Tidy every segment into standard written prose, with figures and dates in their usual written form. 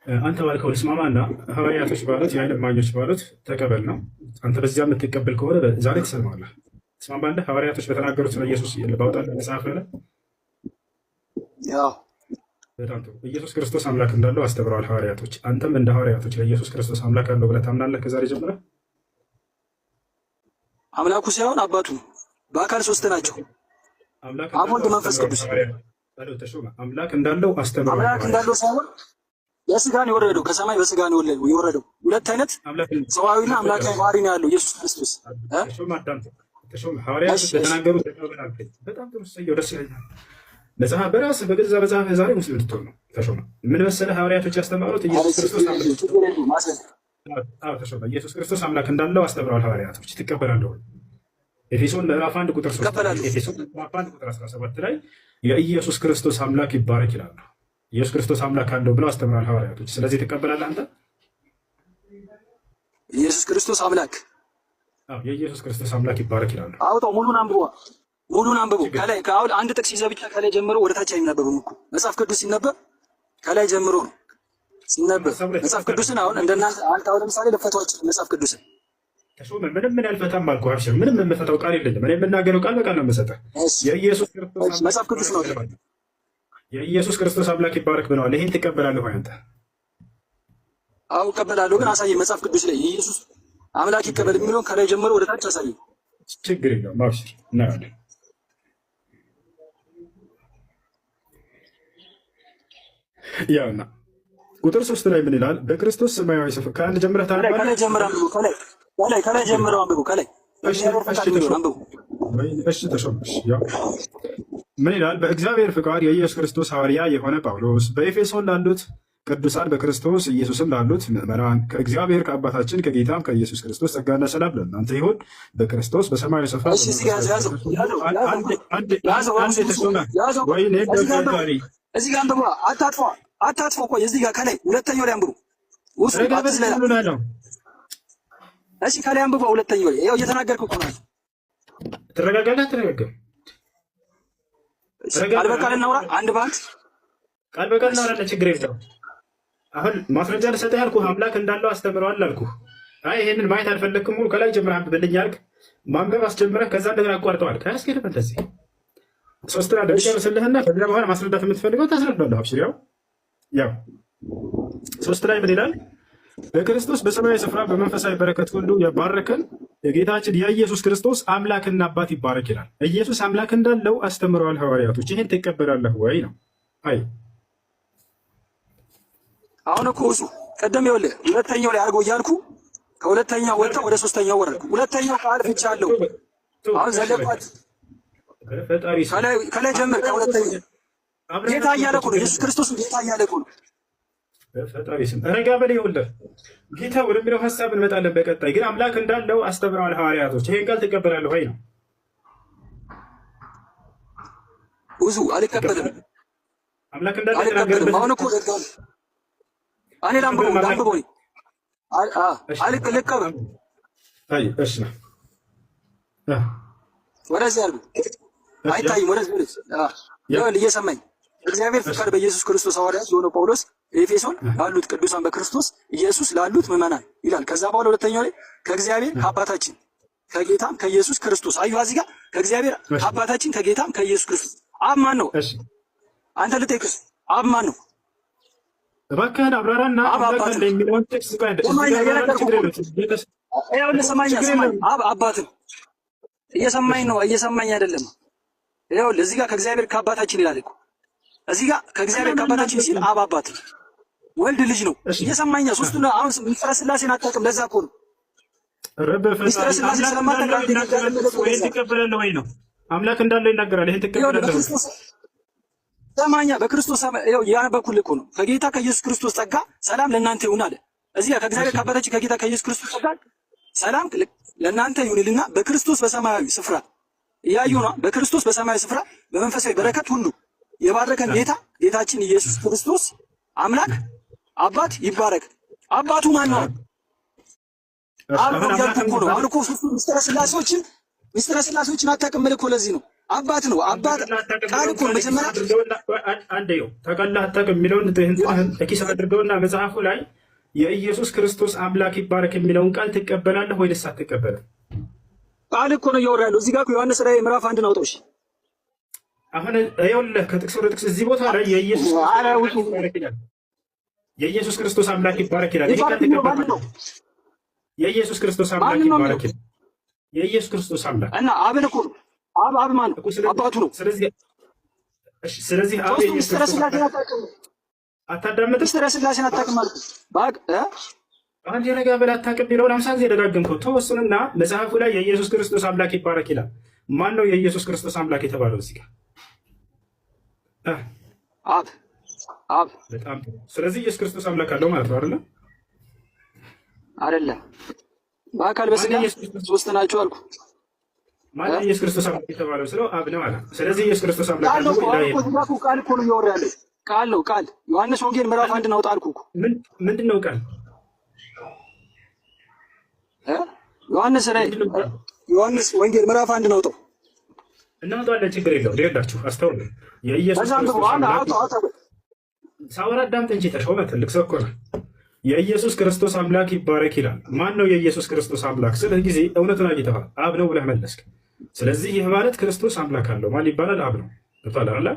አንተ ባልከው ልስማማና ሐዋርያቶች ባሉት የዓይን እማኞች ባሉት ተቀበል ነው። አንተ በዚያ የምትቀበል ከሆነ ዛሬ ትሰማለህ። ትስማማለህ? ሐዋርያቶች በተናገሩት ስለ ኢየሱስ ባወጣልህ መጽሐፍ ላይ በጣም ጥሩ። ኢየሱስ ክርስቶስ አምላክ እንዳለው አስተምረዋል ሐዋርያቶች። አንተም እንደ ሐዋርያቶች ለኢየሱስ ክርስቶስ አምላክ አለው ብለህ ታምናለህ? ከዛሬ ጀምረህ አምላኩ ሳይሆን አባቱ በአካል ሶስት ናቸው። አብ ወልድ መንፈስ ቅዱስ አምላክ እንዳለው አስተምረዋል። አምላክ እንዳለው ሳይሆን የስጋን የወረደው ከሰማይ በስጋ ነው የወረደው። ሁለት አይነት ሰዋዊና አምላካዊ ባህሪ ነው ያለው ኢየሱስ ክርስቶስ። ሐዋርያቶች በተናገሩት በጣም ጥሩ ሰየው ደስ ይለኛል። መጽሐፍ በራስህ በገዛ መጽሐፍ ዛሬ ሙስሊም ልትሆን ነው። ተሾመ ምን መሰለህ ሐዋርያቶች ያስተማሩት ኢየሱስ ክርስቶስ አምላክ እንዳለው አስተምረዋል ሐዋርያቶች። ትቀበላለህ? ኤፌሶን ምዕራፍ 1 ቁጥር 3 ኤፌሶን ምዕራፍ 1 ቁጥር 17 ላይ የኢየሱስ ክርስቶስ አምላክ ይባረክ ይላል። ኢየሱስ ክርስቶስ አምላክ አለው ብለው አስተምረዋል ሐዋርያቶች። ስለዚህ ትቀበላለህ አንተ? ኢየሱስ ክርስቶስ አምላክ የኢየሱስ ክርስቶስ አምላክ ይባረክ ይላል። አውጣው ሙሉን አንብቦ ሙሉን አንብቦ ከላይ ከአሁን አንድ ጥቅስ ይዘህ ብቻ ከላይ ጀምሮ ወደ ታች አይነበብም እኮ መጽሐፍ ቅዱስ ሲነበብ ከላይ ጀምሮ ነው ሲነበብ። መጽሐፍ ቅዱስን አሁን እንደናንተ አንተ አሁን ለምሳሌ ልፈታዎች መጽሐፍ ቅዱስን ተሾመ ምንም አልፈታም አልኩህ። አብሽር ምንም የምፈታው ቃል የለኝም። እኔ የምናገረው ቃል በቃል ነው የምሰጠህ። የኢየሱስ ክርስቶስ መጽሐፍ ቅዱስ ነው። የኢየሱስ ክርስቶስ አምላክ ይባረክ ብለዋል። ይሄን ትቀበላለህ ወይ አንተ? አዎ እቀበላለሁ፣ ግን አሳየኝ መጽሐፍ ቅዱስ ላይ ኢየሱስ አምላክ ይቀበል የሚለውን ከላይ ጀምሮ ወደ ታች አሳየኝ። ችግር የለውም አብሽር እናያለን። ያውና ቁጥር 3 ላይ ምን ይላል? በክርስቶስ ሰማያዊ ስፍራ ከአንድ ጀምረህ ታነባለህ። ከላይ ጀምረህ አንብቡ። ከላይ ጀምረህ አንብቡ። ከላይ እሺ ተሾመሽ። ያው ምን ይላል? በእግዚአብሔር ፍቃድ የኢየሱስ ክርስቶስ ሐዋርያ የሆነ ጳውሎስ በኤፌሶን ላሉት ቅዱሳን በክርስቶስ ኢየሱስም ላሉት ምዕመናን ከእግዚአብሔር ከአባታችን ከጌታም ከኢየሱስ ክርስቶስ ጸጋና ሰላም ለእናንተ ይሁን። በክርስቶስ በሰማያዊ ስፍራ እዚህ ጋር አንብቡ። አታጥፎ ቆይ፣ እዚህ ጋር ከላይ ሁለተኛው ላይ አንብቡ። እሺ ከላይ አንብቡ። ሁለተኛው ላይ ያው እየተናገርኩ እኮ ነው። ትረጋጋለህ? ተረጋጋ። ቃል በቃል እናውራ። አንድ ባንድ ቃል በቃል እናውራለን። ችግር የለውም። አሁን ማስረጃ ልሰጥህ ያልኩህ አምላክ እንዳለው አስተምረዋል አልኩህ። አይ ይሄንን ማየት አልፈለግክም። ከላይ ጀምረህ አንብብልኝ አልክ። ማንበብ አስጀምረህ ከዛ እንደገና አቋርጠዋል። ካያስኬድም እንደዚህ ሶስት ደቂቃ መስልህና ከዚያ በኋላ ማስረዳት የምትፈልገው ታስረዳለህ። አብሽር። ያው 3 ላይ ምን ይላል? በክርስቶስ በሰማያዊ ስፍራ በመንፈሳዊ በረከት ሁሉ የባረከን የጌታችን የኢየሱስ ክርስቶስ አምላክና አባት ይባረክ ይላል። ኢየሱስ አምላክ እንዳለው አስተምረዋል ሐዋርያቶች። ይህን ትቀበላለህ ወይ ነው? አይ አሁን እኮ እሱ ቀደም ይኸውልህ ሁለተኛው ላይ አድርጎ እያልኩ ከሁለተኛው ወጥተው ወደ ሶስተኛው ወረድኩ። ሁለተኛው ቃል ብቻ አለው። አሁን ዘለቋት ከላይ ጀምር። ከሁለተኛው ጌታ እያለ እኮ ነው። ኢየሱስ ክርስቶስ ጌታ እያለ እኮ ነው። ፈጣሪ ስም ረጋ በል። ይኸውልህ ጌታ ወደሚለው ሀሳብ እንመጣለን በቀጣይ። ግን አምላክ እንዳለው አስተምረዋል ሐዋርያቶች። ይሄን ቃል ትቀበላለህ ወይ ነው? ብዙ አልቀበልም። አምላክ እንዳለ አልቀበልም። አሁን እኮ እኔ ላንብበው አልቀበልም። አይ እሺ ነው ወደዚህ አድርጉ። አይታይም። ወደዚህ ይኸውልህ እየሰማኝ እግዚአብሔር ፍቃድ በኢየሱስ ክርስቶስ ሐዋርያት የሆነው ጳውሎስ ኤፌሶን ላሉት ቅዱሳን በክርስቶስ ኢየሱስ ላሉት ምዕመናን ይላል። ከዛ በኋላ ሁለተኛው ላይ ከእግዚአብሔር ከአባታችን ከጌታም ከኢየሱስ ክርስቶስ አዩ። እዚህ ጋር ከእግዚአብሔር ከአባታችን ከጌታም ከኢየሱስ ክርስቶስ አብ ማን ነው? አንተ ልጠይቅህ፣ አብ ማን ነው? እባክህን አብራራና አምላክ እንደሚለው ጥቅስ ጋር አብ አባትን እየሰማኝ ነው? እየሰማኝ አይደለም? ይኸውልህ እዚህ ጋር ከእግዚአብሔር ከአባታችን ይላል እኮ እዚህ ጋር ከእግዚአብሔር ከአባታችን ሲል አብ አባት ወልድ ልጅ ነው። እየሰማኝ ነው? ሶስቱን አሁን ምስጢረ ሥላሴን አታውቅም። ለዛ እኮ ነው ምስጢረ ሥላሴ ስለማታውቅ ይሄን ትቀበላለህ ወይ ነው? አምላክ እንዳለው ይናገራል። ይሄን ትቀበላለህ ወይ? ሰማኛ በክርስቶስ ያነበብኩልህ እኮ ነው። ከጌታ ከኢየሱስ ክርስቶስ ጸጋ ሰላም ለእናንተ ይሁን አለ። እዚህ ጋር ከእግዚአብሔር ከአባታችን ከጌታ ከኢየሱስ ክርስቶስ ጸጋ ሰላም ለእናንተ ይሁንልና በክርስቶስ በሰማያዊ ስፍራ እያዩ ነው። በክርስቶስ በሰማያዊ ስፍራ በመንፈሳዊ በረከት ሁሉ የባረከን ጌታ ጌታችን ኢየሱስ ክርስቶስ አምላክ አባት ይባረክ። አባቱ ማን ነው? አሁን እኮ ምስጢረ ሥላሴዎችን አታውቅም እኮ ለዚህ ነው አባት ነው። አባት ቃል እኮ ነው። መጀመሪያ አንዴ ይኸው ታውቃለህ አታውቅም የሚለውን ኪስ አድርገውና መጽሐፉ ላይ የኢየሱስ ክርስቶስ አምላክ ይባረክ የሚለውን ቃል ትቀበላለህ ወይስ አትቀበልም? ቃል እኮ ነው እያወራ ያለው። እዚህ ጋር ዮሐንስ ራዕይ ምዕራፍ 1 አውጣው። እሺ አሁን ይኸውልህ ከጥቅስ ወደ ጥቅስ እዚህ ቦታ ላይ የኢየሱስ ክርስቶስ አምላክ ይባረክ ይላል። ይሄ ቃል ትቀበላለህ? የኢየሱስ ክርስቶስ አምላክ ይባረክ ይላል። የኢየሱስ ክርስቶስ አምላክ እና አብን እኮ አብ ማለት አባቱ ነው። ስለዚህ አብ የኢየሱስ ክርስቶስ አታዳምጥም? ምስጢረ ሥላሴን አታውቅም ማለት አንድ የነጋ በላ አታውቅም ቢለውን 50 ጊዜ ደጋገምከው። ተወሱንና መጽሐፉ ላይ የኢየሱስ ክርስቶስ አምላክ ይባረክ ይላል። ማን ነው የኢየሱስ ክርስቶስ አምላክ የተባለው እዚህ ጋር? አብ። በጣም ስለዚህ ኢየሱስ ክርስቶስ አምላክ አለው ማለት ነው አይደለ? አይደለም። በአካል በስጋ ሶስት ናቸው አልኩ። ማለት ኢየሱስ ክርስቶስ አምላክ የተባለው ስለው አብ ነው አለ። ስለዚህ ኢየሱስ ክርስቶስ አምላክ ነው። ቃል እኮ ነው እያወራ ያለው። ቃል ነው ቃል። ዮሐንስ ወንጌል ምዕራፍ 1 አውጣ አልኩ እኮ። ምንድን ነው ቃል? ዮሐንስ ወንጌል ምዕራፍ 1 አውጣው። እናውጣለን፣ ችግር የለውም። ይኸውላችሁ አስተውሉ። የኢየሱስ ክርስቶስ ሳወራ አዳምጥ እንጂ ተሾመ ትልቅ ሰው እኮ ነው። የኢየሱስ ክርስቶስ አምላክ ይባረክ ይላል። ማን ነው የኢየሱስ ክርስቶስ አምላክ ስልህ ጊዜ እውነቱን አግኝተሃል። አብ ነው ብለህ መለስክ። ስለዚህ ይህ ማለት ክርስቶስ አምላክ አለው። ማን ይባላል? አብ ነው። ገብቶሃል?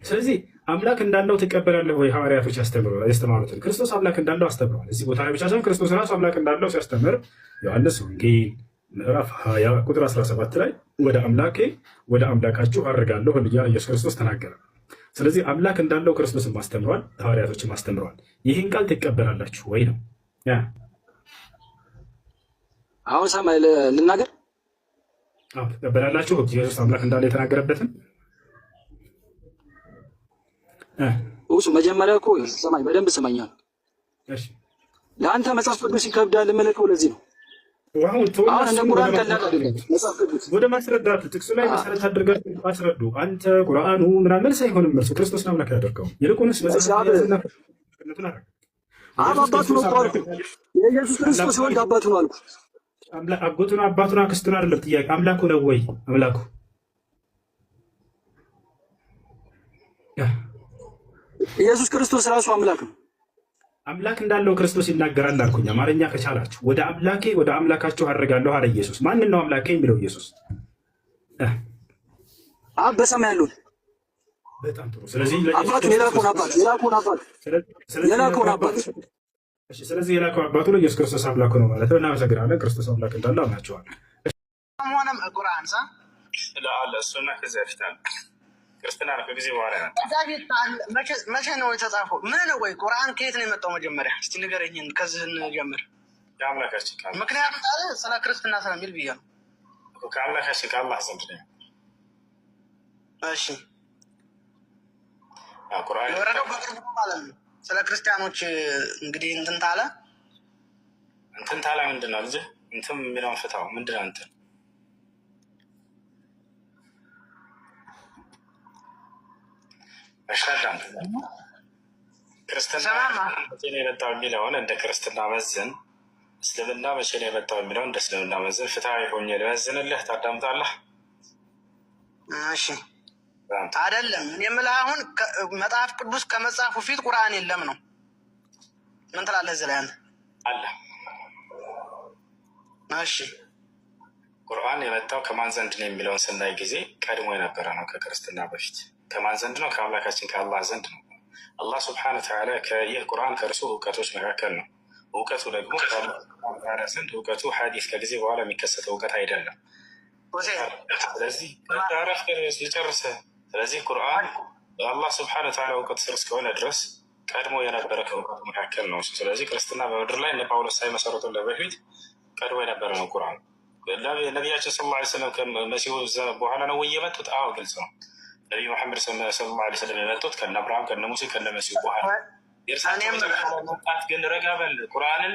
ስለዚህ አምላክ እንዳለው ትቀበላለህ ወይ? ሐዋርያቶች ያስተማሩትን ክርስቶስ አምላክ እንዳለው አስተምረዋል። እዚህ ቦታ ላይ ብቻ ሳይሆን ክርስቶስ ራሱ አምላክ እንዳለው ሲያስተምር ዮሐንስ ወንጌል ምዕራፍ 20 ቁጥር 17 ላይ ወደ አምላኬ ወደ አምላካችሁ አድርጋለሁ እያ ኢየሱስ ክርስቶስ ተናገረ። ስለዚህ አምላክ እንዳለው ክርስቶስም አስተምረዋል፣ ሐዋርያቶችም አስተምረዋል። ይህን ቃል ትቀበላላችሁ ወይ ነው? አሁን ሰማይ ልናገር። ትቀበላላችሁ ኢየሱስ አምላክ እንዳለ የተናገረበትን? እሱ መጀመሪያ እኮ ሰማይ በደንብ ሰማኛል። እሺ ለአንተ መጽሐፍ ቅዱስ ይከብዳል የምልከው ለዚህ ነው። ወደ ማስረዳት ጥቅሱ ላይ መሰረት አድርጋችሁ አስረዱ። አንተ ቁርአኑ ምናምን ሳይሆንም እርሱ ክርስቶስ ነው አምላክ ያደርገው። ይልቁንስ አባቱ ነው አልኩ። የኢየሱስ ክርስቶስ ወልድ አባቱ ነው አልኩ። አጎቱ ነው አባቱ ነው አክስቱ ነው አይደለም ጥያቄ። አምላኩ ነው ወይ? አምላኩ ኢየሱስ ክርስቶስ ራሱ አምላክ ነው። አምላክ እንዳለው ክርስቶስ ይናገራል አልኩኝ። አማርኛ ከቻላችሁ ወደ አምላኬ ወደ አምላካችሁ አድርጋለሁ አለ ኢየሱስ። ማንን ነው አምላኬ የሚለው ኢየሱስ? አብ በሰማይ ያለውን። በጣም ጥሩ። ስለዚህ አባቱን የላከውን አባት ስለዚህ የላከው አባቱ ነው ኢየሱስ ክርስቶስ አምላኩ ነው ማለት ነው። እናመሰግናለን። ክርስቶስ አምላክ እንዳለው አምናችኋል። ሆነም ቁርአን ሳ ለአለ እሱና ከዚያ በፊት አለ ክርስትና ነው። ከጊዜ በኋላ ነው። መቼ ነው የተጻፈው? ምን ነው ወይ ቁርአን ከየት ነው የመጣው? መጀመሪያ እስቲ ንገረኝ። ከዚህ እንጀምር። የአምላካችን ቃል ምክንያቱም ታዲያ ስለ ክርስትና ስለሚል ብዬ ነው። ከአምላካችን ከአላህ ዘንድ ነው። እሺ ቁርአን የወረደው በቅርቡ ማለት ነው። ስለ ክርስቲያኖች እንግዲህ እንትን ታለ ምንድን ነው ልጅ እንትን የሚለውን ፍታው። ምንድን ነው እንትን መሻዳም ክርስትና መቼ ነው የመጣው የሚለውን እንደ ክርስትና መዝን፣ እስልምና መቼ ነው የመጣው የሚለውን እንደ እስልምና መዝን። ፍትሐዊ ሆኜ ልመዝንልህ ታዳምጣለህ? እሺ አይደለም የምልህ አሁን መጽሐፍ ቅዱስ ከመጽሐፉ ፊት ቁርአን የለም ነው። ምን ትላለህ እዚህ ላይ አንተ? አለ። እሺ ቁርአን የመጣው ከማን ዘንድ ነው የሚለውን ስናይ ጊዜ ቀድሞ የነበረ ነው። ከክርስትና በፊት ከማን ዘንድ ነው? ከአምላካችን ከአላህ ዘንድ ነው። አላህ ስብሐነሁ ወተዓላ ይህ ቁርአን ከእርሱ እውቀቶች መካከል ነው። እውቀቱ ደግሞ ዘንድ እውቀቱ ሐዲስ ከጊዜ በኋላ የሚከሰተው እውቀት አይደለም። ስለዚህ ታረፍ የጨርሰ ስለዚህ ቁርአን አላህ ስብሐነሁ ወተዓላ እውቀት ስር እስከሆነ ድረስ ቀድሞ የነበረ ከእውቀቱ መካከል ነው። ስለዚህ ክርስትና በምድር ላይ እነ ጳውሎስ ሳይመሰረቱ በፊት ቀድሞ የነበረ ነው ቁርአን። ነቢያችን ሰለላሁ ዐለይሂ ወሰለም ከመሲሁ በኋላ ነው ወይ የመጡት? አዎ ግልጽ ነው። ነቢዩ መሐመድ ሰለላሁ ዐለይሂ ወሰለም የመጡት ከነ አብርሃም ከነ ሙሴ ከነ መሲሁ በኋላ። የእርሳቸው መምጣት ግን ረጋ በል ቁርአንን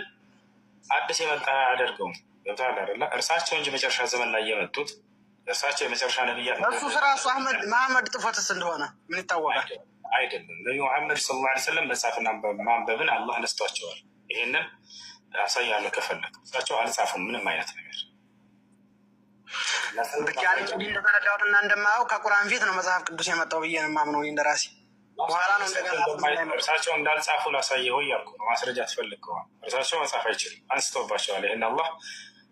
አዲስ የመጣ አያደርገውም። ገብቶሃል አይደለ? እርሳቸው እንጂ መጨረሻ ዘመን ላይ የመጡት እርሳቸው የመጨረሻ ነቢያት። እሱ ስራሱ መሐመድ ጥፎትስ እንደሆነ ምን ይታወቃል? አይደለም ነቢዩ መሐመድ ሰለላሁ ዐለይሂ ወሰለም መጻፍና ማንበብን አላህ ነስቷቸዋል። ይሄንን አሳያለሁ ከፈለግ። እርሳቸው አልጻፉም ምንም አይነት ነገር ብቻ እንግዲህ እንደተረዳሁትና እንደማየው ከቁርአን ፊት ነው መጽሐፍ ቅዱስ የመጣው ብዬ ነው የማምነው እንደራሴ። በኋላ ነው እንደገና እርሳቸው እንዳልጻፉ ላሳየው እያልኩ ነው። ማስረጃ ትፈልግ ከሆነ እርሳቸው መጻፍ አይችልም፣ አንስተውባቸዋል። ይህን አላህ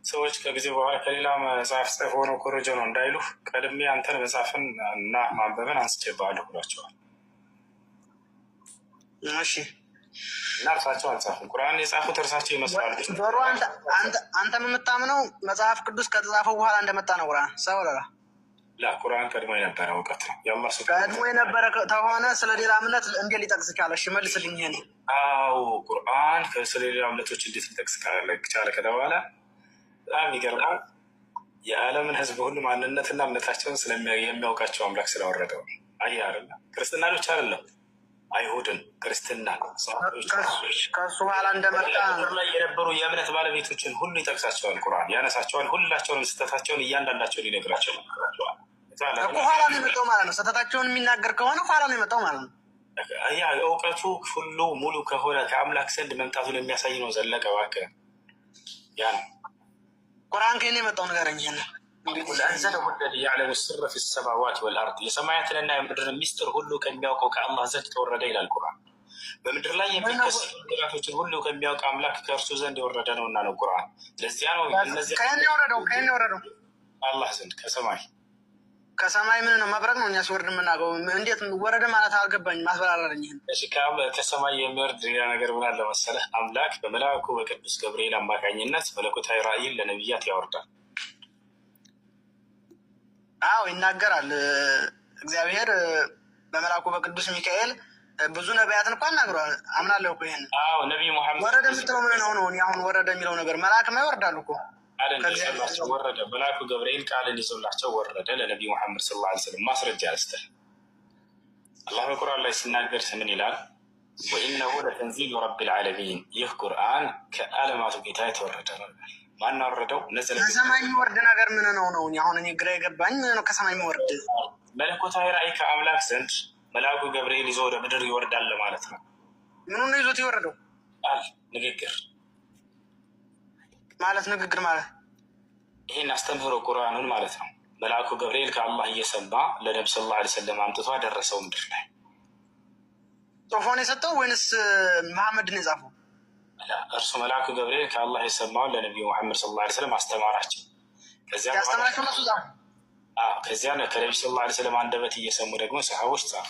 ሰዎች ከጊዜ በኋላ ከሌላ መጽሐፍ ጽፎ ነው ኮረጆ ነው እንዳይሉ ቀድሜ አንተን መጽሐፍን እና ማንበብን አንስቼብሃለሁ ብሏቸዋል። እሺ እና እርሳቸው አልጻፉም። ቁርአን የጻፉት እርሳቸው ይመስላሉ። ዞሮ አንተም የምታምነው መጽሐፍ ቅዱስ ከተጻፈው በኋላ እንደመጣ ነው ቁርአን ሰውለላ ቁርአን ቀድሞ የነበረ እውቀት ነው። የአላህ ቀድሞ የነበረ ከሆነ ስለ ሌላ እምነት እንዴት ሊጠቅስ ቻለ? እሺ መልስልኝ። ይሄን አዎ ቁርአን ስለ ሌላ እምነቶች እንዴት ሊጠቅስ ቻለ ከተባለ በጣም የሚገርመው የዓለምን ሕዝብ ሁሉ ማንነትና እምነታቸውን የሚያውቃቸው አምላክ ስለወረደው ነው። አየህ አይደለ? ክርስትና ብቻ አይደለም፣ አይሁድን፣ ክርስትና ከሱ በኋላ እንደመጣ ላይ የነበሩ የእምነት ባለቤቶችን ሁሉ ይጠቅሳቸዋል። ቁርአን ያነሳቸዋል። ሁላቸውንም ስህተታቸውን እያንዳንዳቸውን ይነግራቸው እኮ ኋላ ነው የመጣው ማለት ነው። ስህተታቸውን የሚናገር ከሆነ ኋላ ነው የመጣው ማለት ነው። ያ እውቀቱ ሁሉ ሙሉ ከሆነ ከአምላክ ዘንድ መምጣቱን የሚያሳይ ነው። ዘለቀ እባክህ ያ ነው ቁርአን ከእኔ የመጣው ንገረኝ። ይሄን አንዘለሁ الذي يعلم السر في السماوات والارض የሰማያትንና የምድርን ሚስጥር ሁሉ ከሚያውቀው ከአላህ ዘንድ ተወረደ ይላል ቁርአን። በምድር ላይ የሚከሰቱ ነገራቶችን ሁሉ ከሚያውቅ አምላክ ከእርሱ ዘንድ የወረደ ነው እና ነው ቁርአን። ለዚያ ነው እነዚህ ከእኔ የወረደው አላህ ዘንድ ከሰማይ ምን ነው መብረቅ ነው እኛ ሲወርድ የምናውቀው። እንዴት ወረደ ማለት አልገባኝም። ማስበራራኝ። ከሰማይ የሚወርድ ሌላ ነገር ምን አለ መሰለህ? አምላክ በመልአኩ በቅዱስ ገብርኤል አማካኝነት መለኮታዊ ራእይን ለነቢያት ያወርዳል። አዎ ይናገራል። እግዚአብሔር በመልአኩ በቅዱስ ሚካኤል ብዙ ነቢያትን እንኳን ናግሯል። አምናለሁ እኮ ይሄን። አዎ ነቢይ ሙሐመድ ወረደ የምትለው ምን ነው? አሁን ወረደ የሚለው ነገር መልአክማ ይወርዳሉ እኮ ወረደ። መልአኩ ገብርኤል ቃልን ይዞላቸው ወረደ ለነቢይ ሙሐመድ ሰለላሁ ዐለይሂ ወሰለም። ማስረጃ ያስተህ አላህ በቁርአን ላይ ሲናገር ምን ይላል? ወኢነሁ ለተንዚሉ ረቢል ዓለሚን፣ ይህ ቁርአን ከዓለማቱ ጌታ የተወረደ ነው። ማን አወረደው? ከሰማይ የሚወርድ ነገር ምን ነው? አሁን እኔ ግራ የገባኝ ምን ነው ከሰማይ የሚወርድ? መለኮታዊ ራእይ ከአምላክ ዘንድ መልአኩ ገብርኤል ይዞ ወደ ምድር ይወርዳል ማለት ነው። ምኑ ነው ይዞት የወረደው? ቃል ንግግር ማለት ንግግር ማለት ይህን አስተምህሮ ቁርአኑን ማለት ነው። መልአኩ ገብርኤል ከአላህ እየሰማ ለነብዩ ሰለላሁ ዐለይሂ ወሰለም አምጥቶ አደረሰው ምድር ላይ። ጽፎን የሰጠው ወይንስ መሐመድን የጻፈው? እርሱ መልአኩ ገብርኤል ከአላህ የሰማውን ለነቢዩ ሙሐመድ ሰለላሁ ዐለይሂ ወሰለም አስተማራቸው። ያስተማራቸው እነሱ ጻፉ። ከዚያ ከነቢዩ ሰለላሁ ዐለይሂ ወሰለም አንደበት እየሰሙ ደግሞ ሰሃቦች ጻፉ።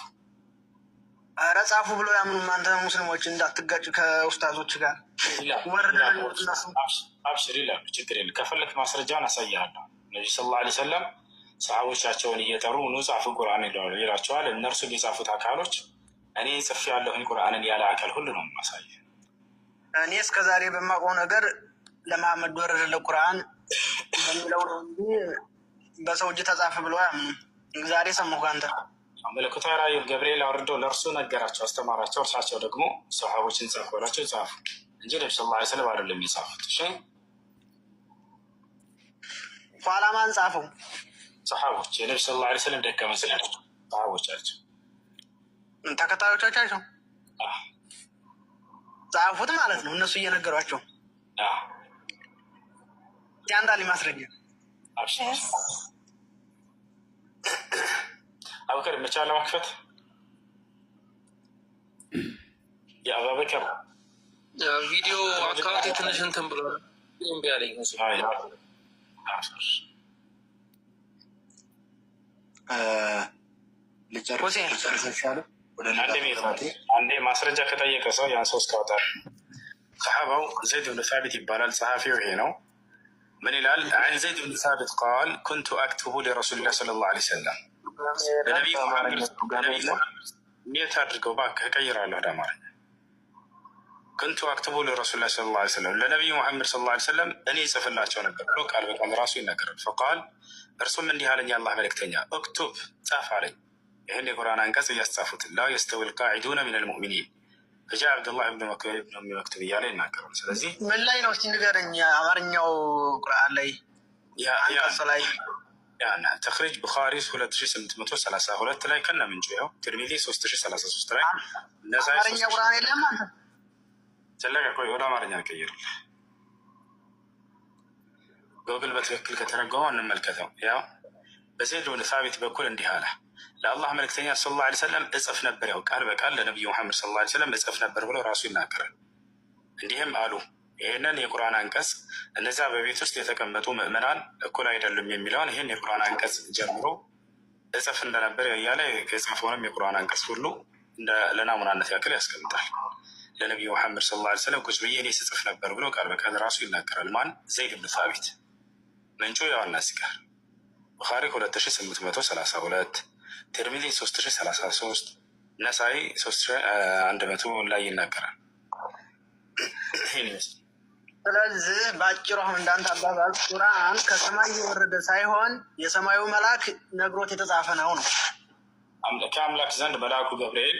ኧረ ጻፉ ብሎ ያምኑም። አንተ ሙስሊሞች እንዳትጋጭ ከኡስታዞች ጋር አብሽር ይላሉ። ችግር የለም። ከፈለክ ማስረጃውን አሳያለሁ። ነቢዩ ሰለላሁ ዐለይሂ ወሰለም ሰሃቦቻቸውን እየጠሩ ኑ ጻፉ ቁርአን ይላቸዋል። እነርሱ የጻፉት አካሎች እኔ ጽፌ ያለሁኝ ቁርአንን ያለ አካል ሁሉ ነው ማሳየ። እኔ እስከ ዛሬ በማውቀው ነገር ለመሐመድ ወረደ ቁርአን በሚለው ነው እንጂ በሰው እጅ ተጻፈ ብሎ አያምኑም። ዛሬ ሰማሁ አንተ መለኮታዊ ራእዩን ገብርኤል አውርዶ ለእርሱ ነገራቸው፣ አስተማራቸው። እርሳቸው ደግሞ ሰሃቦችን ጻፉ ብላቸው ጻፉ እንጂ ነብዩ ሰለላሁ ዐለይሂ ወሰለም አይደለም የጻፉት። እሺ ኋላ ማን ጻፈው? ሰሃቦች። የነብዩ ሰለላሁ ዐለይሂ ወሰለም ደቀ መዛሙርት ሰሃቦቻቸው፣ ተከታዮቻቸው ጻፉት ማለት ነው። እነሱ እየነገሯቸው ያንዳል ማስረጃ አቡበከር መቻል ለመክፈት የአቡበከር ቪዲዮ አካውንት ትንሽ እንትን ብሎ እምቢ አለኝ። አንዴ ማስረጃ ከጠየቀ ሰው ያን ሰው እስካወጣል። ሰሓባው ዘይድ ብን ሳቢት ይባላል። ጸሐፊው ይሄ ነው። ምን ይላል? አን ዘይድ ብን ሳቢት ቃል ኩንቱ አክትቡ ሊረሱሊላህ ሰለላሁ ዐለይሂ ወሰለም ለነቢዩ ኒየት አድርገው እባክህ እቀይራለሁ ወደ አማርኛ። ኩንቱ አክትቡ ሊረሱሊላህ ሰለላሁ ዐለይሂ ወሰለም ለነቢዩ ሙሐመድ ሰለላሁ ዐለይሂ ወሰለም እኔ ይጽፍላቸው ነበር ብሎ ቃል በቃል ራሱ ይናገራል። ፈቃል እርሱም እንዲህ አለኝ፣ የአላህ መልእክተኛ እክቱብ ጻፍ አለኝ። ይህን የቁርአን አንቀጽ እያስጻፉት ላ የስተዊ ልቃዒዱነ ሚነል ሙእሚኒን እጃ አብዱላህ ብን መክቱብ እያለ ይናገራል። ስለዚህ ምን ላይ ነው እስቲ ንገረኝ። አማርኛው ቁርአን ላይ አንቀጽ ላይ ተክሪጅ ቡኻሪ 2832 ላይ ከነ ምንጩ ይኸው፣ ትርሚዚ 3033 ላይ አማርኛ ቁርአን የለም። አንተ ዘለቀ ቆይ ወደ አማርኛ ልቀይርልህ። ጎግል በትክክል ከተረጎመው እንመልከተው። ያው በዘይድ ብን ሳቢት በኩል እንዲህ አለ። ለአላህ መልእክተኛ ሰለላሁ ዐለይሂ ወሰለም እጽፍ ነበር፣ ያው ቃል በቃል ለነቢዩ መሐመድ ሰለላሁ ዐለይሂ ወሰለም እጽፍ ነበር ብሎ ራሱ ይናገራል። እንዲህም አሉ፣ ይህንን የቁርአን አንቀጽ እነዚያ በቤት ውስጥ የተቀመጡ ምዕመናን እኩል አይደሉም የሚለውን ይህን የቁርአን አንቀጽ ጀምሮ እጽፍ እንደነበር እያለ የጻፈውንም የቁርአን አንቀጽ ሁሉ ለናሙናነት ያክል ያስቀምጣል። ለነቢዩ መሐመድ ሰለላሁ ዐለይሂ ወሰለም ቁጭ ብዬ እኔ ስጽፍ ነበር ብሎ ቃል በቃል ራሱ ይናገራል። ማን? ዘይድ ብን ሳቢት። ምንጩ ያው እነሱ ጋር ቡኻሪ 2832፣ ትርሚዚ 3033፣ ነሳኢ 3100 ላይ ይናገራል። ይህን ይመስል። ስለዚህ በአጭሩ አሁን እንዳንተ አባባል ቁርአን ከሰማይ የወረደ ሳይሆን የሰማዩ መልአክ ነግሮት የተጻፈ ነው ነው ከአምላክ ዘንድ መልአኩ ገብርኤል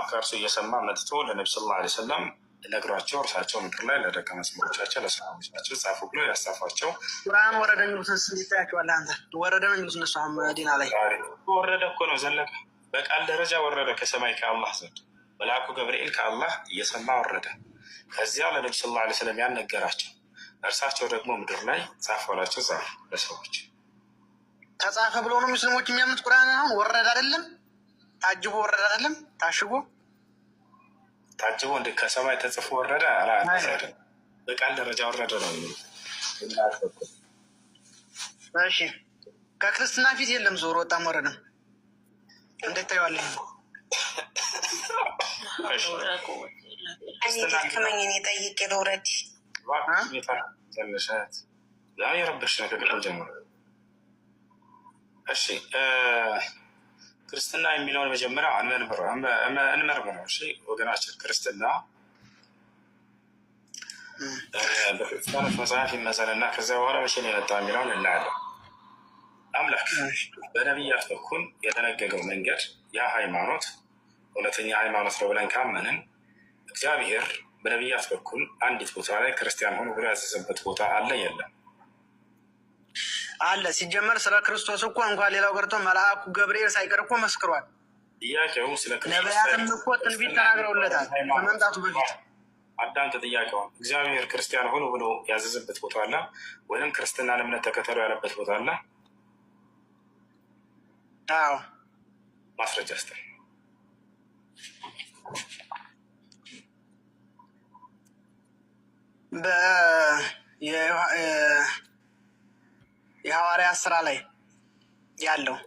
ከእርሱ እየሰማ መጥቶ ለነቢ ሰለላሁ ዐለይሂ ወሰለም ነግሯቸው እርሳቸው ምድር ላይ ለደቀ መዝሙሮቻቸው ለሰሃቦቻቸው ጻፉ ብሎ ያስጻፏቸው። ቁርአን ወረደ የሚሉትን ይታያቸዋል። አንተ ወረደ ነው የሚሉት እነሱ አሁን መዲና ላይ ወረደ እኮ ነው ዘለቀ። በቃል ደረጃ ወረደ ከሰማይ ከአላህ ዘንድ መልአኩ ገብርኤል ከአላህ እየሰማ ወረደ። ከዚያ ለነቢ ሰለላሁ ዐለይሂ ወሰለም ያን ነገራቸው። እርሳቸው ደግሞ ምድር ላይ ጻፈላቸው ጻፉ ለሰዎች። ተጻፈ ብሎ ነው ሙስሊሞች የሚያምኑት። ቁርአን አሁን ወረደ አይደለም ታጅቦ ወረደ አይደለም ታሽጎ ታጅቦ እንደ ከሰማይ ተጽፎ ወረደ አላለም። በቃል ደረጃ ወረደ ነው። እሺ ከክርስትና ፊት የለም ዞሮ ወጣም ወረደም እንዴት ታየዋለህ? እኔ ደከመኝ፣ እኔ ጠይቄ ልውረድ። የረበሽ ነገር ጀምሮ። እሺ ክርስትና የሚለውን መጀመሪያ እንመርምረው። እሺ ወገናችን፣ ክርስትና በክርስቲያኖች መጽሐፍ ይመዘንና ከዚያ በኋላ መቼ ነው የመጣ የሚለውን እናያለን። አምላክ በነቢያት በኩል የተነገገው መንገድ ያ ሃይማኖት እውነተኛ ሃይማኖት ነው ብለን ካመንን እግዚአብሔር በነቢያት በኩል አንዲት ቦታ ላይ ክርስቲያን ሆኖ ብሎ ያዘዘበት ቦታ አለ የለም? አለ። ሲጀመር ስለ ክርስቶስ እኮ እንኳን ሌላው ቀርቶ መልአኩ ገብርኤል ሳይቀር እኮ መስክሯል። ጥያቄው ስለ ክርስቶስ ነቢያትም እኮ ትንቢት ተናግረውለታል ከመምጣቱ በፊት። አዳምጥ ጥያቄውን። እግዚአብሔር ክርስቲያን ሆኖ ብሎ ያዘዘበት ቦታ አለ ወይም ክርስትናን እምነት ተከተሉ ያለበት ቦታ አለ? አዎ። ማስረጃ ስጠኝ። የሐዋርያት ስራ ላይ ያለው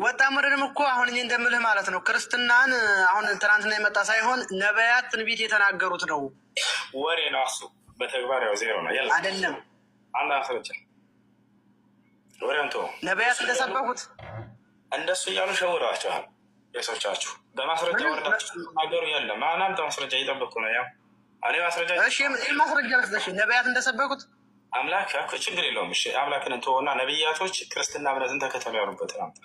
ወጣም ወረደም እኮ አሁን እኔ እንደምልህ ማለት ነው። ክርስትናን አሁን ትናንትና የመጣ ሳይሆን ነቢያት ትንቢት የተናገሩት ነው። ወሬ ነው እሱ። በተግባር ያው ዜሮ ነው ያለ አይደለም። አንድ ማስረጃ ወሬውን ተወው። ነቢያት እንደሰበኩት እንደሱ እያሉ ሸውረዋቸዋል የሰዎቻችሁ። በማስረጃ ወረዳችሁ ሀገሩ የለም። ማናም ማስረጃ እየጠበቁ ነው። ያው እኔ ማስረጃ ማስረጃ መስለሽ ነቢያት እንደሰበኩት አምላክ ችግር የለውም። እሺ አምላክን እንተወና ነቢያቶች ክርስትና እምነትን ተከተሉ ያሉበት ናምጣ።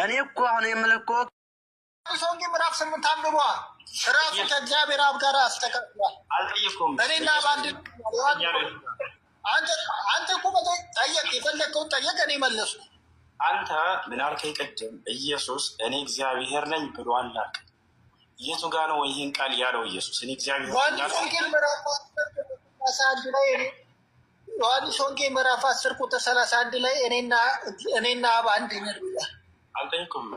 እኔ እኮ አሁን የምልህ እኮ ሰውጌ ምዕራፍ 8 አንብቧ ራሱ ከእግዚአብሔር አብ ጋር አስተካክሏል። አልጠየኩም። እኔና በአንድ አንተ እኮ ጠየቅ፣ የፈለግከውን ጠየቅ፣ እኔ መለስኩ። አንተ ምን አልከኝ ቅድም? ኢየሱስ እኔ እግዚአብሔር ነኝ ብሎ አላክ። የቱ ጋ ነው ይህን ቃል ያለው ኢየሱስ? እኔ እግዚአብሔር ዮሐንስ ወንጌል ምዕራፍ 31 ላይ ዮሐንስ ወንጌል ምዕራፍ 10 ቁጥር 31 ላይ እኔና አብ አንድ ነን ብሏል። አልጠየኩም።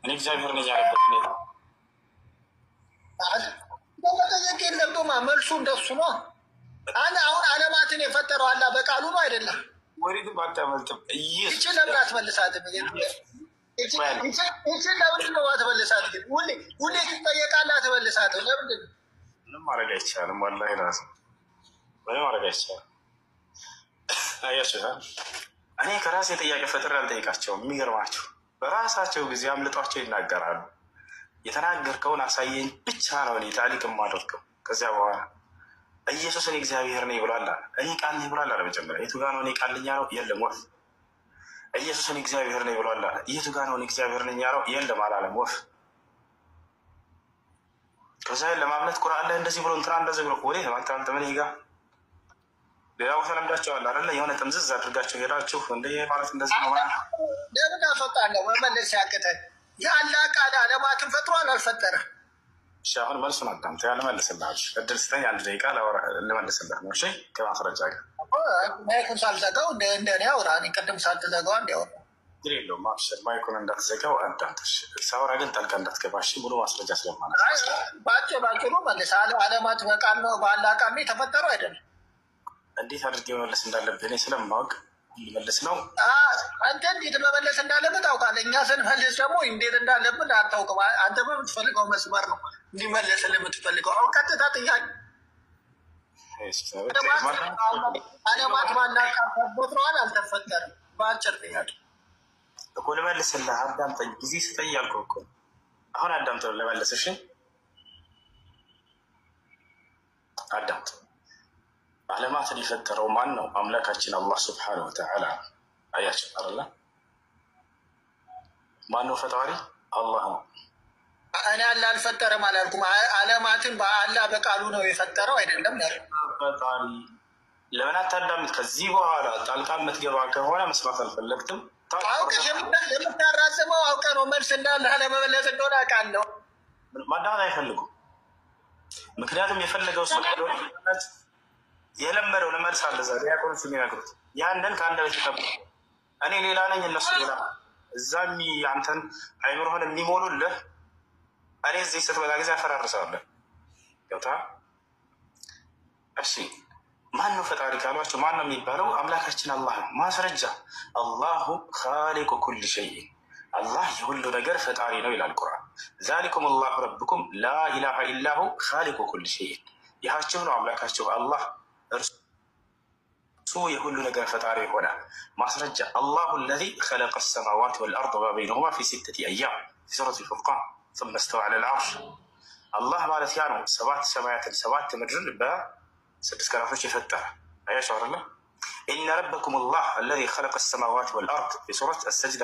እኔ እግዚአብሔር ነኝ ያለበት ሁኔታ በመጠየቅ የለብማ። መልሱ እንደሱ ነው። አሁን ዓለማትን የፈጠረው አላ በቃሉ ነው አይደለም? ወሪቱ ባታመልጥም ይችን ለምን አትመልሳትም? ይችን ለምንድን ነው አትመልሳት? ሁሌ ትጠየቃለህ፣ አትመልሳትም። ለምንድን ነው? ምንም ማድረግ አይቻልም። ወላሂ ራሱ ምንም ማድረግ አይቻልም። አያችሁ፣ እኔ ከራሴ ጥያቄ ፈጥሬ አልጠይቃቸውም። የሚገርማቸው በራሳቸው ጊዜ አምልጧቸው ይናገራሉ። የተናገርከውን አሳየኝ ብቻ ነው እኔ ታሪክ የማደርገው። ከዚያ በኋላ ኢየሱስ እኔ እግዚአብሔር ነኝ ብሏል። እኔ ቃል ነኝ ብሏል። መጀመሪያ የቱ ጋ ነው እኔ ቃል ነኝ ያለው? የለም። ወፍ ኢየሱስ እኔ እግዚአብሔር ነኝ ብሏል። የቱ ጋ ነው እኔ እግዚአብሔር ነኝ ያለው? የለም አላለም። ወፍ ከዛ ለማምለት ቁርአን ላይ እንደዚህ ብሎ እንትና እንደዚህ ብሎ ወዴት ነው አንተ ምን ይጋ ሌላ ቦታ ለምዳቸዋል አይደለ? የሆነ ጥምዝዝ አድርጋቸው ሄዳችሁ እንደ ማለት እንደዚህ ነው። ለምን አፈጣለሁ መመለስ ያቅተን? የአላህ ቃል ዓለማትን ፈጥሯል አልፈጠረም? እሺ አሁን መልሱን አዳምጥ። ያልመልስልሃል እድል ስጠኝ፣ 1 ደቂቃ ልመልስልህ ነው። እሺ ከማስረጃ ጋር ማይኩን ሳልዘጋው እንደኔ አውራ። እኔ ቅድም ሳትዘጋው እንዲያው ችግር የለውም። አብሽር፣ ማይኩን እንዳትዘጋው አዳምጥ። ሳወራ ግን ጠልቃ እንዳትገባ እሺ። ሙሉ ማስረጃ ስለማለት ባጭሩ መልስ። ዓለማት በቃል ነው ባላ ቃል ነው የተፈጠሩ አይደለም። እንዴት አድርጌ መመለስ እንዳለብህ እኔ ስለማወቅ ልመልስ ነው። አንተ እንዴት መመለስ እንዳለብህ ታውቃለህ። እኛ ስንመልስ ደግሞ እንዴት እንዳለብን አታውቅም። አንተ በምትፈልገው መስመር ነው እንዲመለስልህ የምትፈልገው። አሁን ቀጥታ ጥያቄ ዓለማት ባላ ቃል ተፈጥረዋል አልተፈጠረም? በአጭር ጥያቄ እኮ ልመልስልህ። አዳምጠኝ፣ ጊዜ ስጠኝ ያልኩህ እኮ አሁን አዳምጥ ነው ልመልስ። እሺ አዳምጥ። ዓለማትን የፈጠረው ማን ነው? አምላካችን አላህ ስብሓነሁ ወተዓላ። አያቸው አለ። ማን ነው ፈጣሪ? አላህ ነው። እኔ አላህ አልፈጠረም አላልኩም። ዓለማትን በአላህ በቃሉ ነው የፈጠረው አይደለም ፈጣሪ። ለምን አታዳምጥ? ከዚህ በኋላ ጣልቃ የምትገባ ከሆነ መስማት አልፈለግትም። አውቀህ የምታራዝመው አውቀህ ነው። መልስ እንዳለ ለመመለስ እንደሆነ አውቃለሁ። ማዳመጥ አይፈልጉም። ምክንያቱም የፈለገው ሰው የለመደውን መልስ አለ። ዛ ዲያቆኖች የሚነግሩት ያንን ከአንድ በፊት ጠብቁ። እኔ ሌላ ነኝ፣ እነሱ ሌላ። እዛ አንተን አይምሮህን የሚሞሉልህ እኔ እዚህ ስትመጣ ጊዜ ያፈራርሰዋለህ። ገብታ እሺ። ማን ነው ፈጣሪ ካሏቸው ማን ነው የሚባለው? አምላካችን አላህ ነው። ማስረጃ አላሁ ካሊቁ ኩል ሸይ፣ አላህ የሁሉ ነገር ፈጣሪ ነው ይላል ቁርአን። ዛሊኩም አላሁ ረብኩም ላኢላሃ ኢላሁ ካሊቁ ኩል ሸይ፣ ይሃችሁ ነው አምላካቸው አላህ እርሱ የሁሉ ነገር ፈጣሪ ሆነ። ማስረጃ አላሁ አለዚ ኸለቀ ሰማዋት ወልአርድ ወማ በይነሁማ ፊ 6 አያም ፊ ሱረት አልፉርቃን ثم استوى على العرش። አላህ ማለት ያ ነው 7 ሰማያትን 7 ምድርን በ6 ቀናቶች የፈጠረ። አያችሁ አይደለ? ኢነ ረበኩም አላህ አለዚ ኸለቀ ሰማዋት ወልአርድ ፊ ሱረት አልሰጅዳ።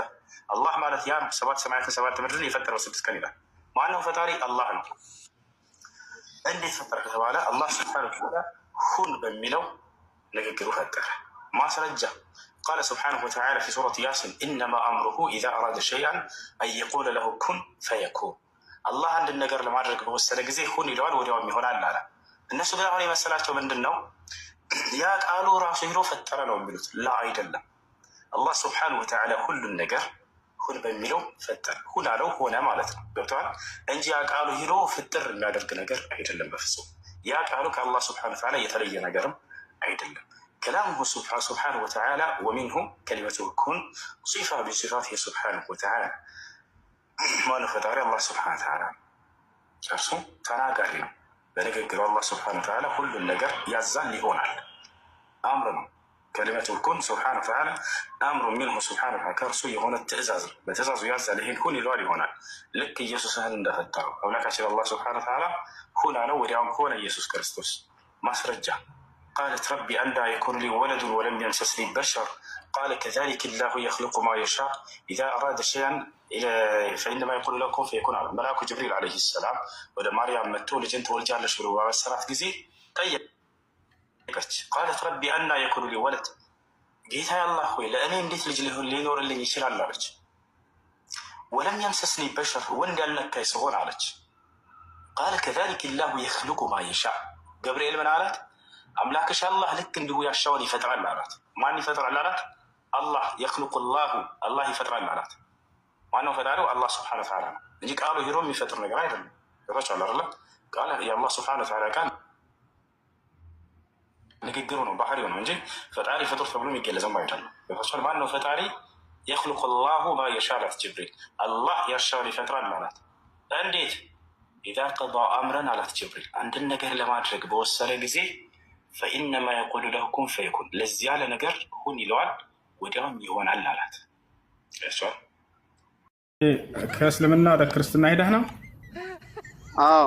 አላህ ማለት ያ 7 ሰማያትን 7 ምድርን የፈጠረው 6 ቀን ይላል። ማነው ፈጣሪ? አላህ ነው። እንዴት ፈጠረ ከተባለ አላህ ሱብሓነሁ ወተዓላ ሁን በሚለው ንግግሩ ፈጠረ። ማስረጃ ቃለ ሱብሓነሁ ወተዓላ ፊ ሱረት ያሲን ኢነማ አምሩሁ ኢዛ አራደ ሸይአን አን የቁለ ለሁ ኩን ፈየኩን። አላህ አንድን ነገር ለማድረግ በወሰነ ጊዜ ሁን ይለዋል፣ ወዲያውም ይሆናል አለ። እነሱ ግን አሁን የመሰላቸው ምንድን ነው? ያ ቃሉ ራሱ ሂዶ ፈጠረ ነው የሚሉት። ላ አይደለም። አላህ ሱብሓነሁ ወተዓላ ሁሉን ነገር ሁን በሚለው ፈጠረ። ሁን አለው ሆነ ማለት ነው። ገብተዋል እንጂ ያ ቃሉ ሂዶ ፍጥር የሚያደርግ ነገር አይደለም በፍጹም። ያ ቃሉ ከአላህ ስብሐነሁ ወተዓላ የተለየ ነገርም አይደለም። ከላሙሁ ስብሐነሁ ወተዓላ ወሚንሁ ከሊመቱሁ ኩን ሲፋ ቢሲፋቲሂ ስብሐነሁ ወተዓላ። ማነው ፈጣሪ? አላህ ስብሐነሁ ወተዓላ እርሱ ተናጋሪ ነው። በንግግሩ አላህ ስብሐነሁ ወተዓላ ሁሉን ነገር ያዛል፣ ይሆናል። አምር ነው። ከሊመቱሁ ኩን ስብሐነሁ ወተዓላ አምሩ ሚንሁ ስብሐነሁ ወተዓላ፣ ከእርሱ የሆነ ትእዛዝ ነው። በትእዛዙ ያዛል፣ ይሄን ሁን ይለዋል፣ ይሆናል። ልክ ኢየሱስን እንደፈጠረው አምላካችን አላህ ስብሐነሁ ወተዓላ ሁን አለው፣ ወዲያውም ሆነ ኢየሱስ ክርስቶስ። ማስረጃ ቃለት ረቢ አንዳ የኩኑ ሊ ወለዱን ወለም የምሰስኒ በሸር ቃለ ከዛሊከ ላሁ የኽሉቁ ማ የሻእ ኢዛ አራደ ሸይአን ፈኢነማ የቁሉ ለሁ ኩን ፈየኩን አለ። መልአኩ ጅብሪል ዓለይሂ ሰላም ወደ ማርያም መጥቶ ልጅን ትወልጃለሽ ብሎ ባበሰራት ጊዜ ጠየቀች። ቃለት ረቢ አንዳ የኩኑ ሊ ወለድ፣ ጌታ አላህ ሆይ ለእኔ እንዴት ልጅ ሊኖርልኝ ይችላል አለች። ወለም የምሰስኒ በሸር፣ ወንድ ያልነካኝ ስሆን አለች። ቃለ ከዛሊከ ላሁ የኽሉቁ ማ የሻእ፣ ገብርኤል ምን አላት? አምላክሽ አላህ ልክ እንዲሁ ያሻውን ይፈጥራል አላት። ማን ይፈጥራል አላት? አላህ። የኽሉቁ ላሁ፣ አላህ ይፈጥራል አላት። ማነው ፈጣሪው? አላህ ስብሐነሁ ወተዓላ ነው እንጂ ቃሉ ሂዶ የሚፈጥር ነገር አይደለም። ገባችኋል አይደለ? ቃል የአላህ ስብሐነሁ ወተዓላ ቃል ንግግሩ ነው፣ ባህሪው ነው እንጂ ፈጣሪ ፍጡር ተብሎ የሚገለጽም አይደለም። ገባችኋል? ማነው ፈጣሪ? የኽሉቁ ላሁ ማ የሻእ አላት ጅብሪል። አላህ ያሻውን ይፈጥራል አላት። እንዴት? ኢዛ ቀዳ አምረን አላት ጅብሪል፣ አንድን ነገር ለማድረግ በወሰነ ጊዜ ፈኢነማ የቁሉ ለሁ ኩን ፈየኩን፣ ለዚያ ለነገር ሁን ይለዋል፣ ወዲያውም ይሆናል አላት። ከእስልምና ወደ ክርስትና ሄደህ ነው? አዎ።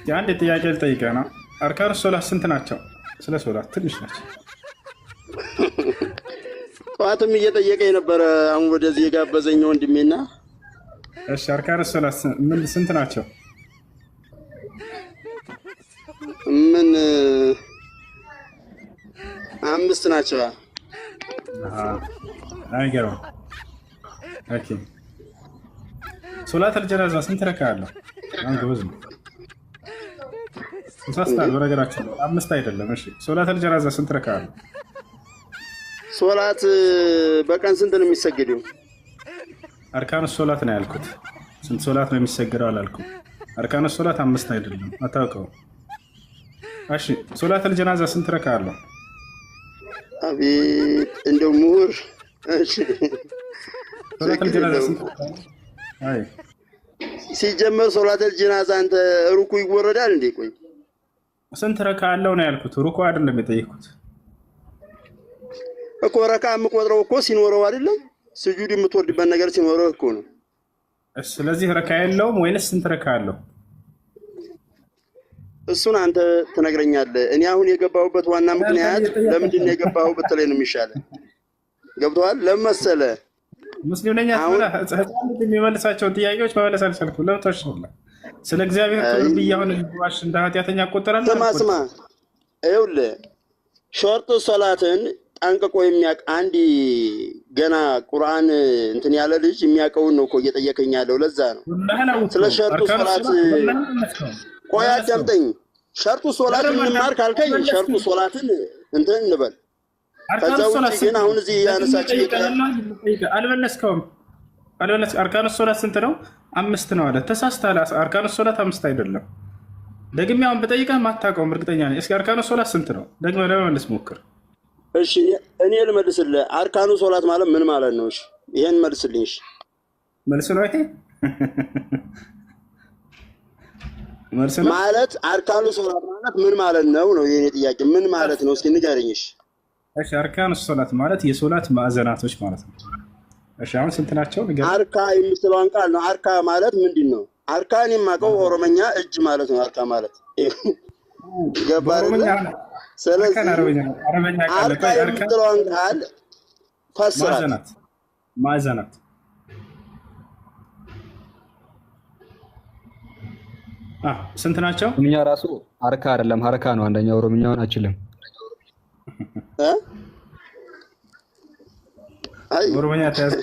የአንድ ጥያቄ ልጠይቅህ ነው። አርካኑ ሶላት ስንት ናቸው? ስለ ሶላት ትንሽ ናቸው። ጠዋትም እየጠየቀ የነበረ አሁን ወደዚህ የጋበዘኝ ወንድሜና። እሺ አርካኑ ሶላት ስንት ናቸው? ምን 5 ናቸው። አይገርም። ኦኬ ሶላተል ጀናዛ ስንት ረካ አለው? አንገውዝ ነው ተሳስታል። በነገራችን ላይ 5 አይደለም። እሺ ሶላተል ጀናዛ ስንት ረካ አለው? ሶላት በቀን ስንት ነው የሚሰገደው? አርካኑ ሶላት ነው ያልኩት። ስንት ሶላት ነው የሚሰገደው አላልኩም። አርካኑ ሶላት 5 አይደለም። አታውቀውም? እሺ ሶላተል ጀናዛ ስንት ረካ አለው? አቤት እንደው ምሁር። እሺ ሶላተል ጀናዛ ስንት ረካ? አይ ሲጀመር ሶላተል ጀናዛ አንተ ሩኩ ይወረዳል እንዴ? ቆይ ስንት ረካ አለው ነው ያልኩት። ሩኩ አይደለም የጠየኩት እኮ። ረካ የምቆጥረው እኮ ሲኖረው አይደለም ስጁድ የምትወርድበት ነገር ሲኖረው እኮ ነው። ስለዚህ ረካ የለውም ወይንስ ስንት ረካ አለው? እሱን አንተ ትነግረኛለህ። እኔ አሁን የገባሁበት ዋና ምክንያት ለምንድን ነው የገባሁ ብትለኝ ነው የሚሻለው። ገብቶሃል? ለምን መሰለህ? ሙስሊም ነኝ አትበላ። ህፃን ልጅ የሚመልሳቸውን ጥያቄዎች መመለስ አልቻልኩም። ለምን ተሽላ ስለ እግዚአብሔር ክብር ብያውን ልዋሽ እንደ ኃጢአተኛ እቆጠራለሁ? ስማ ይኸውልህ ሾርጥ ሶላትን ጠንቅቆ የሚያውቅ አንድ ገና ቁርአን እንትን ያለ ልጅ የሚያውቀውን ነው እኮ እየጠየቀኝ ያለው። ለዛ ነው ስለ ሸርጡ ሶላት። ቆይ አዳምጠኝ። ሸርጡ ሶላትን እንማር ካልከኝ ሸርጡ ሶላትን እንትን እንበል። ከዛ ውጭ ግን አሁን እዚህ ያነሳችሁ አልመለስከውም። አርካኑ ሶላት ስንት ነው? 5 ነው አለ። ተሳስተሃል። አርካኑ ሶላት 5 አይደለም። ደግሜ አሁን በጠይቀህ ማታውቀውም እርግጠኛ ነኝ። እስኪ አርካኑ ሶላት ስንት ነው? ደግመህ ለመመለስ ሞክር። እሺ እኔ ልመልስልህ። አርካኑ ሶላት ማለት ምን ማለት ነው? እሺ ይሄን መልስልኝ። እሺ መልስ ነው ይሄ ማለት አርካኑ ሶላት ማለት ምን ማለት ነው ነው የኔ ጥያቄ። ምን ማለት ነው? እስኪ ንገረኝ። እሺ አርካኑ ሶላት ማለት የሶላት ማዕዘናቶች ማለት ነው። እሺ አሁን ስንት ናቸው? ንገረኝ። አርካ የምትለውን ቃል ነው። አርካ ማለት ምንድን ነው? አርካን የማውቀው ኦሮመኛ እጅ ማለት ነው። አርካ ማለት ገባህ? ስለዚህ አርካ የምትለውን ቃል ፈስራት። ማዕዘናት ስንት ናቸው? ኦሮምኛ ራሱ አርካ አይደለም ሀረካ ነው። አንደኛ ኦሮምኛውን አችልም። ኦሮምኛ ተያዝ።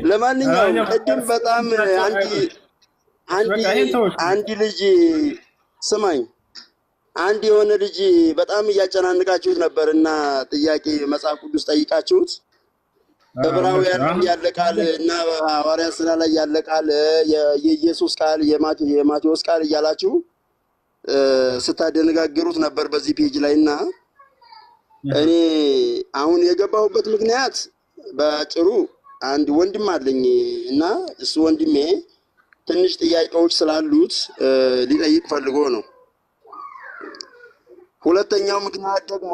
ለማንኛውም ቅድም በጣም አንድ ልጅ ስማኝ፣ አንድ የሆነ ልጅ በጣም እያጨናንቃችሁት ነበር እና ጥያቄ መጽሐፍ ቅዱስ ጠይቃችሁት ዕብራውያን ያለ ቃል እና ሐዋርያት ሥራ ላይ ያለ ቃል የኢየሱስ ቃል የማቴዎስ ቃል እያላችሁ ስታደነጋግሩት ነበር በዚህ ፔጅ ላይ እና እኔ አሁን የገባሁበት ምክንያት በአጭሩ አንድ ወንድም አለኝ እና እሱ ወንድሜ ትንሽ ጥያቄዎች ስላሉት ሊጠይቅ ፈልጎ ነው። ሁለተኛው ምክንያት ደግሞ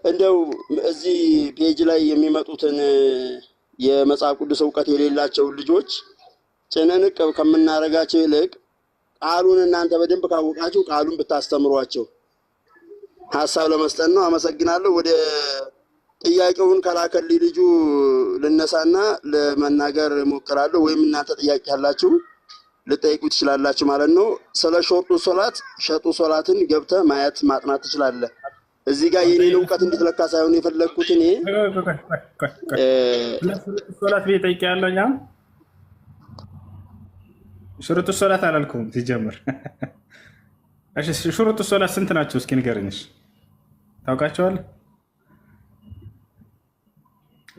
እንደው እዚህ ፔጅ ላይ የሚመጡትን የመጽሐፍ ቅዱስ ዕውቀት የሌላቸው ልጆች ጭንንቅ ከምናረጋቸው ይልቅ ቃሉን እናንተ በደንብ ካወቃችሁ ቃሉን ብታስተምሯቸው ሐሳብ ለመስጠት ነው። አመሰግናለሁ። ወደ ጥያቄውን ከላከልኝ ልጁ ልነሳና ለመናገር ሞክራለሁ። ወይም እናንተ ጥያቄ ያላችሁ ልጠይቁ ትችላላችሁ ማለት ነው። ስለ ሸርጡ ሶላትን ገብተህ ማየት ማጥናት ትችላለህ። እዚህ ጋር የኔን ዕውቀት እንድትለካ ሳይሆን የፈለግኩት እኔ ሶላት ቤት ጠይቄያለሁ። እኛ ሽሩጡ ሶላት አላልኩም ሲጀምር። እሺ ሽሩጡ ሶላት ስንት ናቸው? እስኪ ንገረኝ። ታውቃቸዋለህ?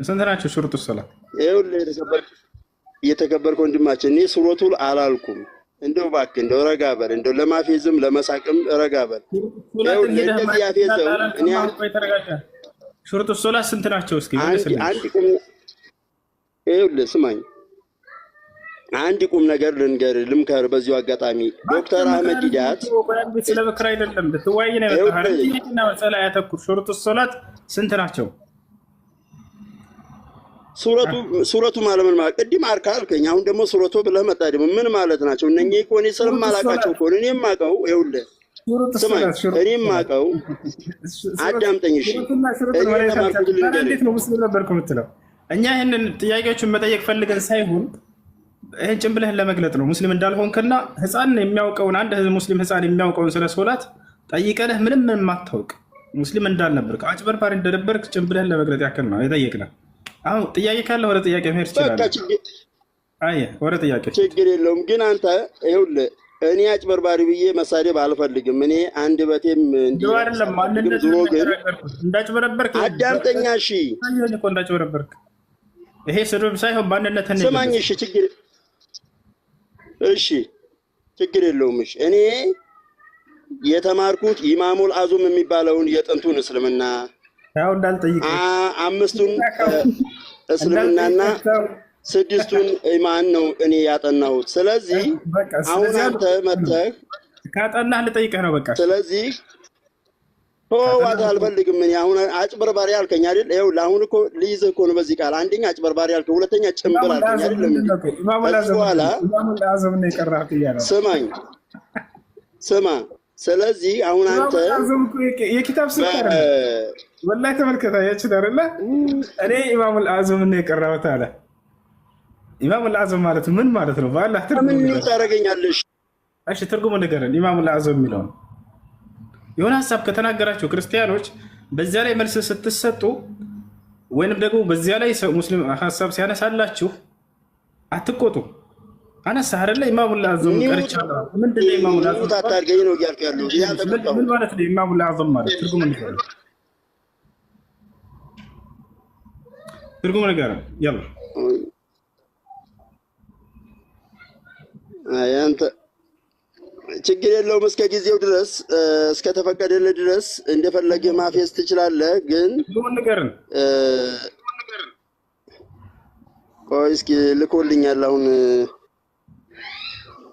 ስንት ናቸው ሽሩጡ ሶላት? ይኸውልህ የተከበርክ ወንድማችን፣ እኔ ሱረቱል አላልኩም። እንደው እባክህ እንደው ረጋ በል፣ እንደው ለማፌዝም ለመሳቅም ረጋ በል። እንደዚህ ያፌዘው እኔ ሽሩጡ ሶላት ስንት ናቸው? እስኪ አንድ ቁም ይኸውልህ ስማኝ፣ አንድ ቁም ነገር ልምከር በዚሁ አጋጣሚ። ዶክተር አህመድ ዲዳት ስለ ምክር አይደለም ልትወያይ ነው የመጣኸው። ያተኩር። ሽሩጡ ሶላት ስንት ናቸው? ሱረቱ ማለት ምን ማለት? ቅድም አርካ አልከኝ፣ አሁን ደግሞ ሱረቱ ብለህ መጣ። ደግሞ ምን ማለት ናቸው እነኚህ? እኮ እኔ ስለማላውቃቸው እኮ እኔ የማውቀው ይኸውልህ ስማኝ፣ እኔ የማውቀው አዳምጠኝ። እሺ እንዴት ነው ሙስሊም ነበርኩ የምትለው? እኛ ይህንን ጥያቄዎችን መጠየቅ ፈልገን ሳይሆን ይህን ጭንብልህን ለመግለጥ ነው። ሙስሊም እንዳልሆንክና ህፃን የሚያውቀውን አንድ ሙስሊም ህፃን የሚያውቀውን ስለ ሶላት ጠይቀንህ ምንም የማታውቅ ሙስሊም እንዳልነበርክ አጭበርባሪ እንደነበርክ ጭንብልህን ለመግለጥ ያክል ነው የጠየቅነህ። አሁን ጥያቄ ካለ ወደ ጥያቄ መሄድ ይችላል። ወደ ጥያቄ ችግር የለውም። ግን አንተ ይኸውልህ እኔ አጭበርባሪ ብዬ መሳደብ አልፈልግም። እኔ አንድ በቴም እንዲሁ አይደለም ማንነት እንዳጭበረበርክ አዳምጠኛ። እሺ እኮ እንዳጭበረበርክ ይሄ ስድብ ሳይሆን ማንነትን ስማኝ። እሺ ችግር የለውም። እሺ እኔ የተማርኩት ኢማሙል አዙም የሚባለውን የጥንቱን እስልምና ያው እንዳልጠይቅ አምስቱን እስልምናና ስድስቱን ኢማን ነው እኔ ያጠናሁት። ስለዚህ አሁን አንተ መተህ ካጠናህ ልጠይቅህ ነው በቃ። ስለዚህ ተዋት አልፈልግም። እኔ አሁን አጭበርባሪ አልከኝ አይደል? ይኸውልህ አሁን እኮ ልይዝህ እኮ ነው በዚህ ቃል። አንደኛ አጭበርባሪ አልከኝ፣ ሁለተኛ ጭምብል አልከኝ አይደል? በኋላ ስማኝ ስማ። ስለዚህ አሁን አንተ የኪታብ ስልክ ወላሂ ተመልከታ ያችል አይደለ? እኔ ኢማሙል አዝም ነው የቀራሁት አለ። ኢማሙል አዝም ማለት ምን ማለት ነው? በአላህ ትርጉም ምን ታደርገኛለሽ? እሺ ትርጉሙ ንገረን። ኢማሙል አዝም የሚለው የሆነ ሀሳብ ከተናገራችሁ ክርስቲያኖች በዚያ ላይ መልስ ስትሰጡ ወይንም ደግሞ በዚያ ላይ ሙስሊም ሀሳብ ሲያነሳላችሁ አትቆጡ። አነሳ አይደለ? ኢማሙል አዝም ቀርቻለሁ። ምንድነው ኢማሙል አዝም? ታታርገኝ ነው እያልኩ ያለው ምን ማለት ነው? ኢማሙል አዝም ማለት ትርጉሙ ንገረን። ትርጉሙ ንገረን ያላ አንተ ችግር የለውም። እስከ ጊዜው ድረስ እስከተፈቀደልህ ድረስ እንደፈለግህ ማፌዝ ትችላለህ። ግን ቆይ እስኪ ልኮልኛል አሁን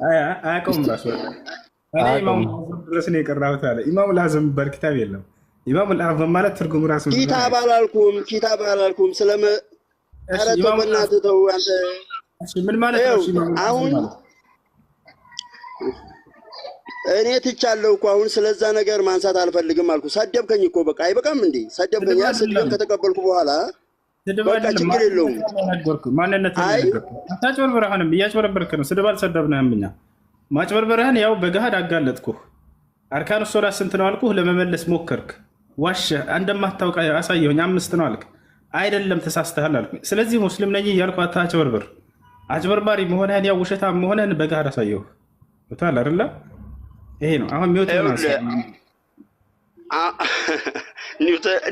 አያውቀውም ራሱ ኢማም ድረስ ነው የቀራሁት አለ። ኢማሙል አዝም የሚባል ኪታብ የለም። ኢማሙል አዝም ማለት ትርጉሙ ራሱ ኪታብ አላልኩም። ስለመ ኧረ ተው በእናትህ ተው አንተ። ምን ማለት ነው አሁን? እኔ ትቻለሁ እኮ አሁን ስለዛ ነገር ማንሳት አልፈልግም አልኩ። ሰደብከኝ እኮ በቃ አይበቃም እንዴ? ሰደብከኝ። ስድብን ከተቀበልኩ በኋላ በቃ ችግር የለውም። አታጭበርብረህንም እያጭበረበርክ ነው። ስድብ አልሰደብንህም እኛ። ማጭበርበርህን ያው በገሃድ አጋለጥኩህ። አርካኑ ሶላት ስንት ነው አልኩህ፣ ለመመለስ ሞከርክ። ዋሸህ። እንደማታውቅ አሳየሁኝ። 5 ነው አልክ። አይደለም ተሳስተሃል አልኩኝ። ስለዚህ ሙስሊም ነኝ እያልኩ አታጭበርብር። አጭበርባሪ መሆንህን ያው ውሸታም መሆንህን በገሃድ አሳየሁህ። ታላ አይደለ? ይሄ ነው አሁን ሚውት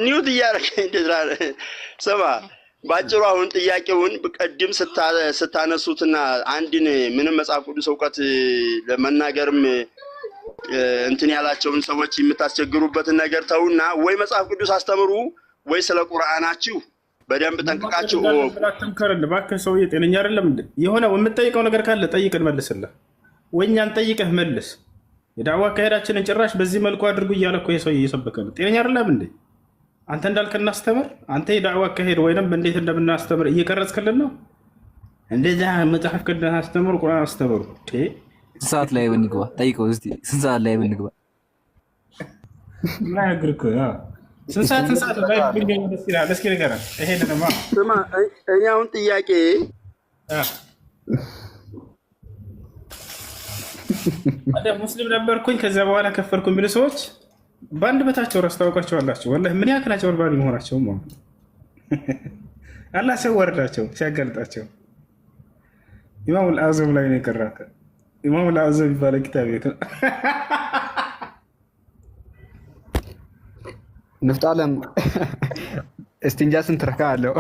ኒውት እያደረገኝ እንደዛ። ስማ ባጭሩ አሁን ጥያቄውን ቅድም ስታነሱትና አንድን ምንም መጽሐፍ ቅዱስ እውቀት ለመናገርም እንትን ያላቸውን ሰዎች የምታስቸግሩበትን ነገር ተውና ወይ መጽሐፍ ቅዱስ አስተምሩ ወይ ስለ ቁርአናችሁ በደንብ ጠንቅቃችሁ እባክህ። ሰውዬ ጤነኛ አይደለም እንዴ? የሆነ የምትጠይቀው ነገር ካለ ጠይቅን መልስልህ፣ ወይ እኛን ጠይቀህ መልስ። የዳዕዋ አካሄዳችንን ጭራሽ በዚህ መልኩ አድርጉ እያለ እኮ ሰውዬ እየሰበከ ነው። ጤነኛ አይደለም እንዴ? አንተ እንዳልክ እናስተምር። አንተ የዳዕዋ አካሄድ ወይንም እንዴት እንደምናስተምር እየቀረጽክልን ነው። እንደዚያ መጽሐፍ ቅዱስ አስተምሩ፣ ቁርአን አስተምሩ። ስንት ሰዓት ላይ ብንግባ ጠይቀው እስኪ። ስንት ሰዓት ላይ ብንግባ ምናግርክ? ስንት ሰዓት ላይ ብንገኝ ደስ ይላል? እስኪ ንገረን። ይሄ ደግሞ ስማ፣ እኔ አሁን ጥያቄ ሙስሊም ነበርኩኝ ከዚያ በኋላ ከፈርኩ የሚሉ ሰዎች በአንድ በታቸው ራስ ታውቋቸዋላችሁ። ወላሂ ምን ያክል አጭበርባሪ መሆናቸው አላህ ሲያዋርዳቸው ሲያጋልጣቸው። ኢማሙል አዝም ላይ ነው የቀራት። ኢማሙል አዝም ይባላል ኪታብ ቤት ንፍጣለም እስቲንጃ ስንት ረካ አለው?